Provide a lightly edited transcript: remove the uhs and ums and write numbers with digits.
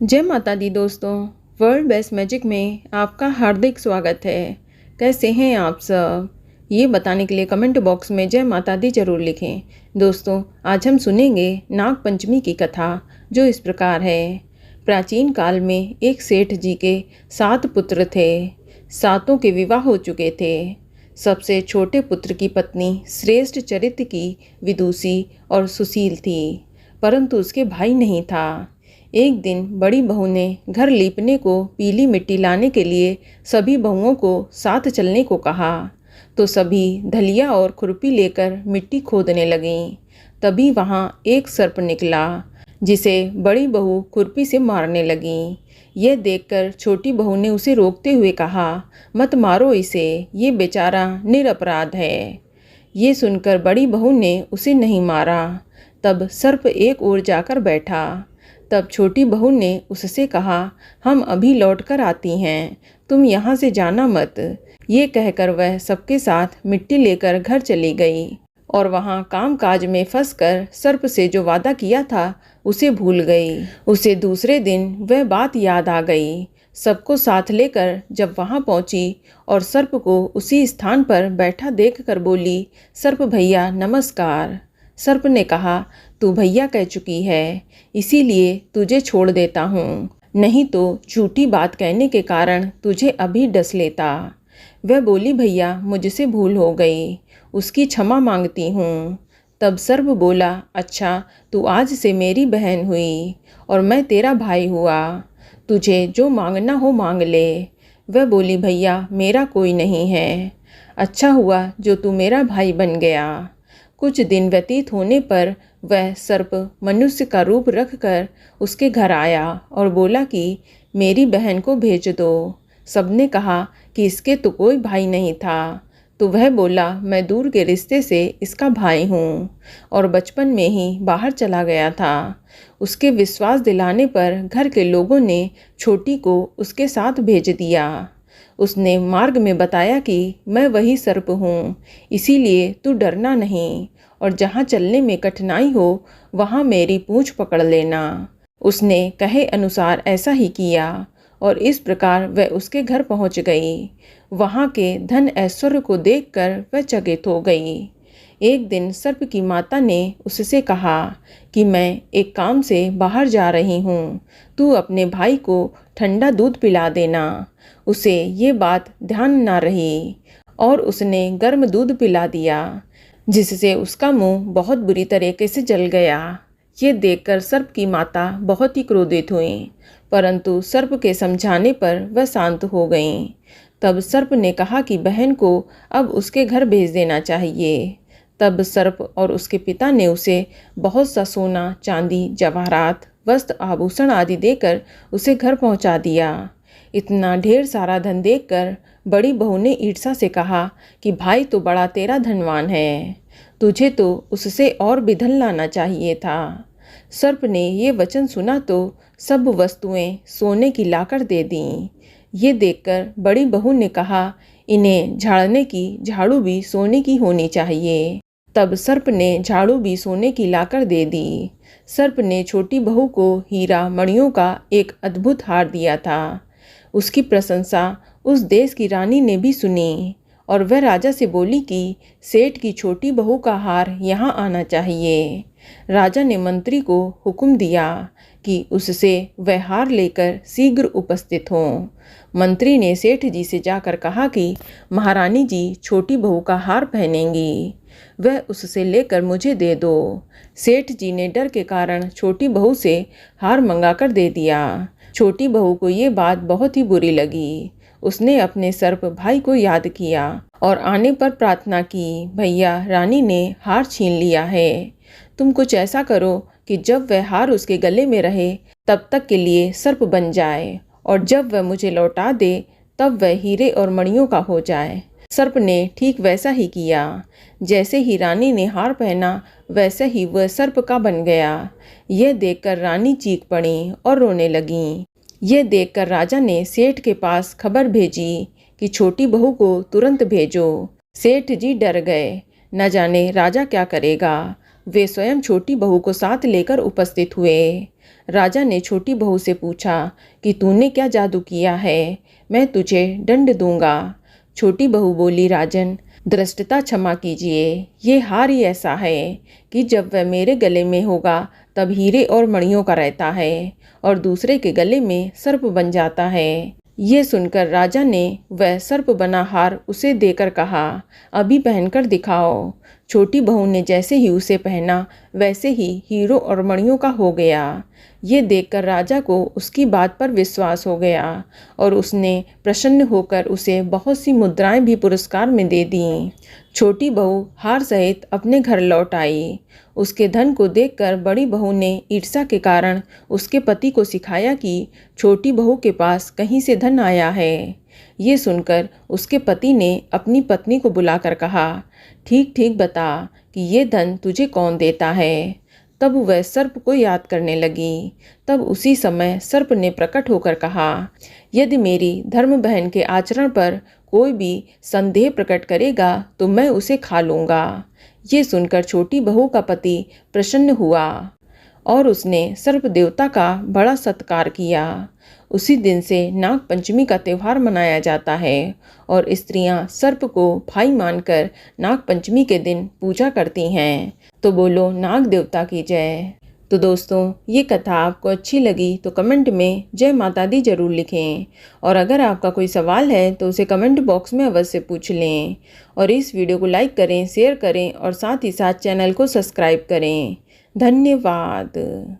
जय माता दी दोस्तों। वर्ल्ड बेस्ट मैजिक में आपका हार्दिक स्वागत है। कैसे हैं आप सब? ये बताने के लिए कमेंट बॉक्स में जय माता दी जरूर लिखें। दोस्तों, आज हम सुनेंगे नाग पंचमी की कथा, जो इस प्रकार है। प्राचीन काल में एक सेठ जी के 7 पुत्र थे। सातों के विवाह हो चुके थे। सबसे छोटे पुत्र की पत्नी श्रेष्ठ चरित्र की विदुषी और सुशील थी, परंतु उसके भाई नहीं था। एक दिन बड़ी बहू ने घर लीपने को पीली मिट्टी लाने के लिए सभी बहुओं को साथ चलने को कहा, तो सभी धलिया और खुरपी लेकर मिट्टी खोदने लगीं। तभी वहाँ एक सर्प निकला, जिसे बड़ी बहू खुरपी से मारने लगी। यह देखकर छोटी बहू ने उसे रोकते हुए कहा, मत मारो इसे, ये बेचारा निरपराध है। ये सुनकर बड़ी बहू ने उसे नहीं मारा। तब सर्प एक ओर जाकर बैठा। तब छोटी बहू ने उससे कहा, हम अभी लौट कर आती हैं, तुम यहाँ से जाना मत। ये कहकर वह सबके साथ मिट्टी लेकर घर चली गई और वहाँ काम काज में फंसकर सर्प से जो वादा किया था उसे भूल गई। उसे दूसरे दिन वह बात याद आ गई। सबको साथ लेकर जब वहाँ पहुँची और सर्प को उसी स्थान पर बैठा देखकर बोली, सर्प भैया नमस्कार। सर्प ने कहा, तू भैया कह चुकी है, इसीलिए तुझे छोड़ देता हूँ, नहीं तो झूठी बात कहने के कारण तुझे अभी डस लेता। वह बोली, भैया मुझसे भूल हो गई, उसकी क्षमा मांगती हूँ। तब सर्प बोला, अच्छा तू आज से मेरी बहन हुई और मैं तेरा भाई हुआ, तुझे जो मांगना हो मांग ले। वह बोली, भैया मेरा कोई नहीं है, अच्छा हुआ जो तू मेरा भाई बन गया। कुछ दिन व्यतीत होने पर वह सर्प मनुष्य का रूप रखकर उसके घर आया और बोला कि मेरी बहन को भेज दो। सबने कहा कि इसके तो कोई भाई नहीं था, तो वह बोला, मैं दूर के रिश्ते से इसका भाई हूँ और बचपन में ही बाहर चला गया था। उसके विश्वास दिलाने पर घर के लोगों ने छोटी को उसके साथ भेज दिया। उसने मार्ग में बताया कि मैं वही सर्प हूँ, इसीलिए तू डरना नहीं और जहाँ चलने में कठिनाई हो वहाँ मेरी पूँछ पकड़ लेना। उसने कहे अनुसार ऐसा ही किया और इस प्रकार वह उसके घर पहुँच गई। वहाँ के धन ऐश्वर्य को देखकर वह चकित हो गई। एक दिन सर्प की माता ने उससे कहा कि मैं एक काम से बाहर जा रही हूँ, तू अपने भाई को ठंडा दूध पिला देना। उसे ये बात ध्यान न रही और उसने गर्म दूध पिला दिया, जिससे उसका मुंह बहुत बुरी तरीके से जल गया। ये देखकर सर्प की माता बहुत ही क्रोधित हुई, परंतु सर्प के समझाने पर वह शांत हो गईं। तब सर्प ने कहा कि बहन को अब उसके घर भेज देना चाहिए। तब सर्प और उसके पिता ने उसे बहुत सा सोना, चांदी, जवाहरात, वस्त्र, आभूषण आदि देकर उसे घर पहुंचा दिया। इतना ढेर सारा धन देखकर बड़ी बहू ने ईर्ष्या से कहा कि भाई तो बड़ा तेरा धनवान है, तुझे तो उससे और भी धन लाना चाहिए था। सर्प ने ये वचन सुना तो सब वस्तुएं सोने की लाकर दे दीं। ये देखकर बड़ी बहू ने कहा, इन्हें झाड़ने की झाड़ू भी सोने की होनी चाहिए। तब सर्प ने झाड़ू भी सोने की लाकर दे दी। सर्प ने छोटी बहू को हीरा मणियों का एक अद्भुत हार दिया था। उसकी प्रशंसा उस देश की रानी ने भी सुनी और वह राजा से बोली कि सेठ की छोटी बहू का हार यहाँ आना चाहिए। राजा ने मंत्री को हुक्म दिया कि उससे वह हार लेकर शीघ्र उपस्थित हों। मंत्री ने सेठ जी से जाकर कहा कि महारानी जी छोटी बहू का हार पहनेंगी, वह उससे लेकर मुझे दे दो। सेठ जी ने डर के कारण छोटी बहू से हार मंगाकर दे दिया। छोटी बहू को ये बात बहुत ही बुरी लगी। उसने अपने सर्प भाई को याद किया और आने पर प्रार्थना की, भैया रानी ने हार छीन लिया है, तुम कुछ ऐसा करो कि जब वह हार उसके गले में रहे तब तक के लिए सर्प बन जाए और जब वह मुझे लौटा दे तब वह हीरे और मणियों का हो जाए। सर्प ने ठीक वैसा ही किया। जैसे ही रानी ने हार पहना वैसे ही वह सर्प का बन गया। यह देखकर रानी चीख पड़ी और रोने लगीं। यह देखकर राजा ने सेठ के पास खबर भेजी कि छोटी बहू को तुरंत भेजो। सेठ जी डर गए, न जाने राजा क्या करेगा। वे स्वयं छोटी बहू को साथ लेकर उपस्थित हुए। राजा ने छोटी बहू से पूछा कि तूने क्या जादू किया है, मैं तुझे दंड दूंगा। छोटी बहू बोली, राजन धृष्टता क्षमा कीजिए, ये हार ही ऐसा है कि जब वह मेरे गले में होगा तब हीरे और मणियों का रहता है और दूसरे के गले में सर्प बन जाता है। ये सुनकर राजा ने वह सर्प बना हार उसे देकर कहा, अभी पहनकर दिखाओ। छोटी बहू ने जैसे ही उसे पहना वैसे ही हीरों और मणियों का हो गया। ये देखकर राजा को उसकी बात पर विश्वास हो गया और उसने प्रसन्न होकर उसे बहुत सी मुद्राएं भी पुरस्कार में दे दीं। छोटी बहू हार सहित अपने घर लौट आई। उसके धन को देखकर बड़ी बहू ने ईर्ष्या के कारण उसके पति को सिखाया कि छोटी बहू के पास कहीं से धन आया है। ये सुनकर उसके पति ने अपनी पत्नी को बुलाकर कहा, ठीक ठीक बता कि ये धन तुझे कौन देता है। तब वह सर्प को याद करने लगी। तब उसी समय सर्प ने प्रकट होकर कहा, यदि मेरी धर्म बहन के आचरण पर कोई भी संदेह प्रकट करेगा तो मैं उसे खा लूँगा। ये सुनकर छोटी बहू का पति प्रसन्न हुआ और उसने सर्प देवता का बड़ा सत्कार किया। उसी दिन से नाग पंचमी का त्यौहार मनाया जाता है और स्त्रियां सर्प को भाई मानकर नाग पंचमी के दिन पूजा करती हैं। तो बोलो नाग देवता की जय। तो दोस्तों, ये कथा आपको अच्छी लगी तो कमेंट में जय माता दी जरूर लिखें और अगर आपका कोई सवाल है तो उसे कमेंट बॉक्स में अवश्य पूछ लें और इस वीडियो को लाइक करें, शेयर करें और साथ ही साथ चैनल को सब्सक्राइब करें। धन्यवाद।